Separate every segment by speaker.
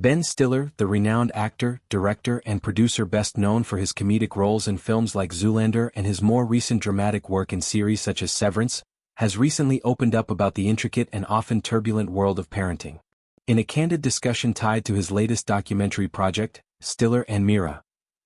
Speaker 1: Ben Stiller, the renowned actor, director and producer best known for his comedic roles in films like Zoolander and his more recent dramatic work in series such as Severance, has recently opened up about the intricate and often turbulent world of parenting. In a candid discussion tied to his latest documentary project, Stiller and Mira,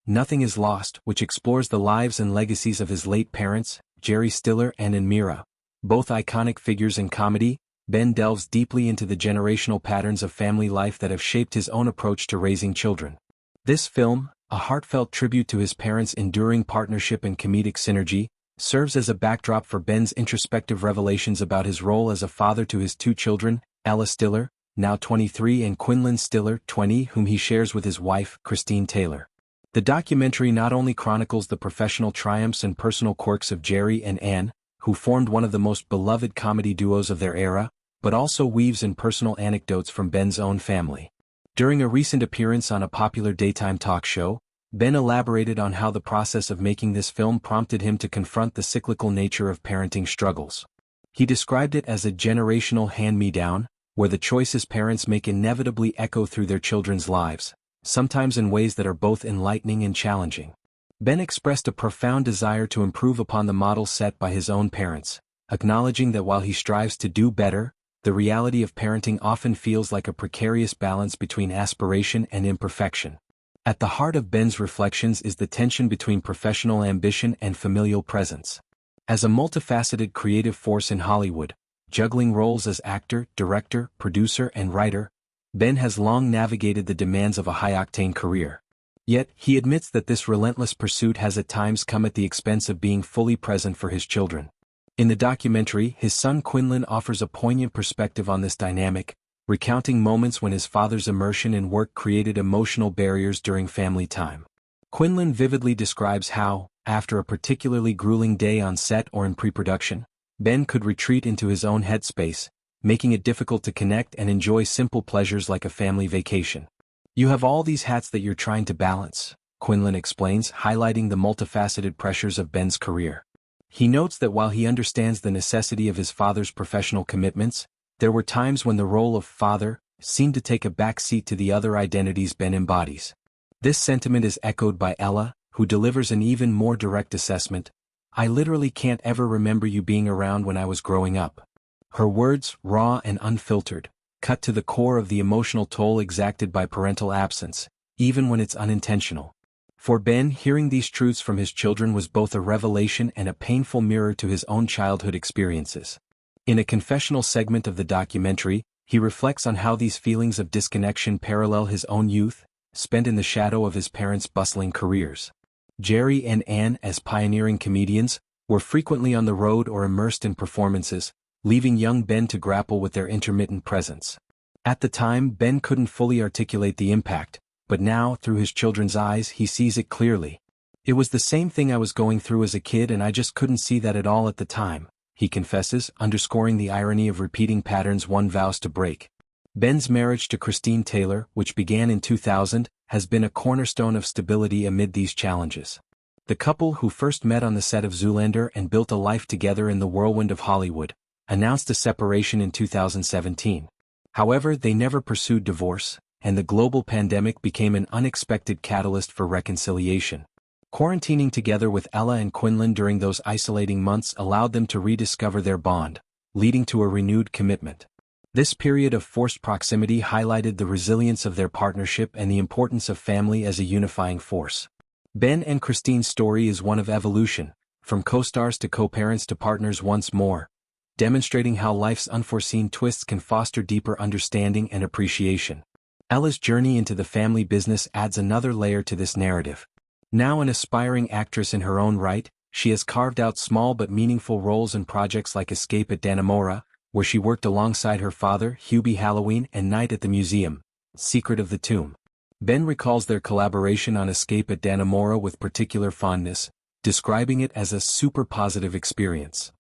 Speaker 1: Nothing is Lost, which explores the lives and legacies of his late parents, Jerry Stiller and Mira, both iconic figures in comedy, Ben delves deeply into the generational patterns of family life that have shaped his own approach to raising children. This film, a heartfelt tribute to his parents' enduring partnership and comedic synergy, serves as a backdrop for Ben's introspective revelations about his role as a father to his two children, Ella Stiller, now 23, and Quinlan Stiller, 20, whom he shares with his wife, Christine Taylor. The documentary not only chronicles the professional triumphs and personal quirks of Jerry and Ann, who formed one of the most beloved comedy duos of their era, but also weaves in personal anecdotes from Ben's own family. During a recent appearance on a popular daytime talk show, Ben elaborated on how the process of making this film prompted him to confront the cyclical nature of parenting struggles. He described it as a generational hand-me-down, where the choices parents make inevitably echo through their children's lives, sometimes in ways that are both enlightening and challenging. Ben expressed a profound desire to improve upon the model set by his own parents, acknowledging that while he strives to do better, the reality of parenting often feels like a precarious balance between aspiration and imperfection. At the heart of Ben's reflections is the tension between professional ambition and familial presence. As a multifaceted creative force in Hollywood, juggling roles as actor, director, producer and writer, Ben has long navigated the demands of a high-octane career. Yet, he admits that this relentless pursuit has at times come at the expense of being fully present for his children. In the documentary, his son Quinlan offers a poignant perspective on this dynamic, recounting moments when his father's immersion in work created emotional barriers during family time. Quinlan vividly describes how, after a particularly grueling day on set or in pre-production, Ben could retreat into his own headspace, making it difficult to connect and enjoy simple pleasures like a family vacation. "You have all these hats that you're trying to balance," Quinlan explains, highlighting the multifaceted pressures of Ben's career. He notes that while he understands the necessity of his father's professional commitments, there were times when the role of father seemed to take a back seat to the other identities Ben embodies. This sentiment is echoed by Ella, who delivers an even more direct assessment. "I literally can't ever remember you being around when I was growing up." Her words, raw and unfiltered, cut to the core of the emotional toll exacted by parental absence, even when it's unintentional. For Ben, hearing these truths from his children was both a revelation and a painful mirror to his own childhood experiences. In a confessional segment of the documentary, he reflects on how these feelings of disconnection parallel his own youth, spent in the shadow of his parents' bustling careers. Jerry and Ann, as pioneering comedians, were frequently on the road or immersed in performances, leaving young Ben to grapple with their intermittent presence. At the time, Ben couldn't fully articulate the impact, but now, through his children's eyes, he sees it clearly. "It was the same thing I was going through as a kid and I just couldn't see that at all at the time," he confesses, underscoring the irony of repeating patterns one vows to break. Ben's marriage to Christine Taylor, which began in 2000, has been a cornerstone of stability amid these challenges. The couple, who first met on the set of Zoolander and built a life together in the whirlwind of Hollywood, announced a separation in 2017. However, they never pursued divorce, and the global pandemic became an unexpected catalyst for reconciliation. Quarantining together with Ella and Quinlan during those isolating months allowed them to rediscover their bond, leading to a renewed commitment. This period of forced proximity highlighted the resilience of their partnership and the importance of family as a unifying force. Ben and Christine's story is one of evolution, from co-stars to co-parents to partners once more, demonstrating how life's unforeseen twists can foster deeper understanding and appreciation. Ella's journey into the family business adds another layer to this narrative. Now an aspiring actress in her own right, she has carved out small but meaningful roles in projects like Escape at Dannemora, where she worked alongside her father, Hubie Halloween, and Night at the Museum, Secret of the Tomb. Ben recalls their collaboration on Escape at Dannemora with particular fondness, describing it as a super positive experience.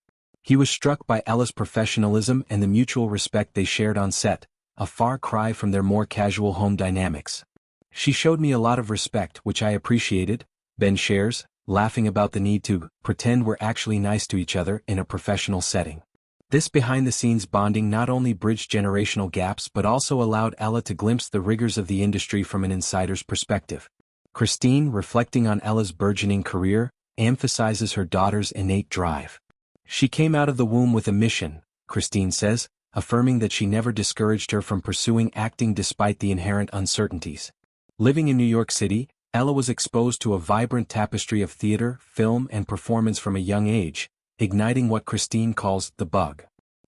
Speaker 1: He was struck by Ella's professionalism and the mutual respect they shared on set, a far cry from their more casual home dynamics. "She showed me a lot of respect, which I appreciated," Ben shares, laughing about the need to pretend we're actually nice to each other in a professional setting. This behind-the-scenes bonding not only bridged generational gaps but also allowed Ella to glimpse the rigors of the industry from an insider's perspective. Christine, reflecting on Ella's burgeoning career, emphasizes her daughter's innate drive. She came out of the womb with a mission, Christine says, affirming that she never discouraged her from pursuing acting despite the inherent uncertainties. Living in New York City, Ella was exposed to a vibrant tapestry of theater, film, and performance from a young age, igniting what Christine calls the bug.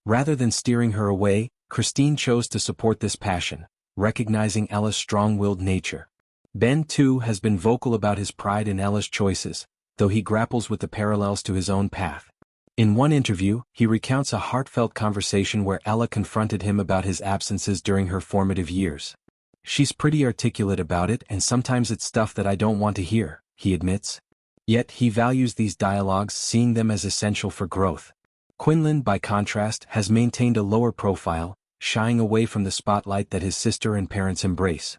Speaker 1: Rather than steering her away, Christine chose to support this passion, recognizing Ella's strong-willed nature. Ben, too, has been vocal about his pride in Ella's choices, though he grapples with the parallels to his own path. In one interview, he recounts a heartfelt conversation where Ella confronted him about his absences during her formative years. "She's pretty articulate about it, and sometimes it's stuff that I don't want to hear," he admits. Yet he values these dialogues, seeing them as essential for growth. Quinlan, by contrast, has maintained a lower profile, shying away from the spotlight that his sister and parents embrace.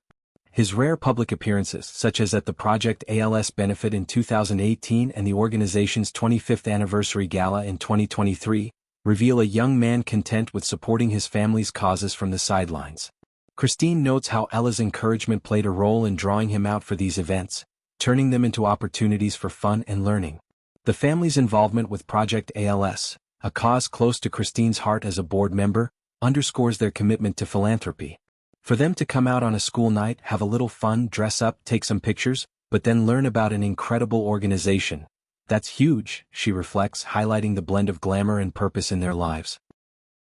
Speaker 1: His rare public appearances, such as at the Project ALS benefit in 2018 and the organization's 25th anniversary gala in 2023, reveal a young man content with supporting his family's causes from the sidelines. Christine notes how Ella's encouragement played a role in drawing him out for these events, turning them into opportunities for fun and learning. The family's involvement with Project ALS, a cause close to Christine's heart as a board member, underscores their commitment to philanthropy. For them to come out on a school night, have a little fun, dress up, take some pictures, but then learn about an incredible organization, that's huge, she reflects, highlighting the blend of glamour and purpose in their lives.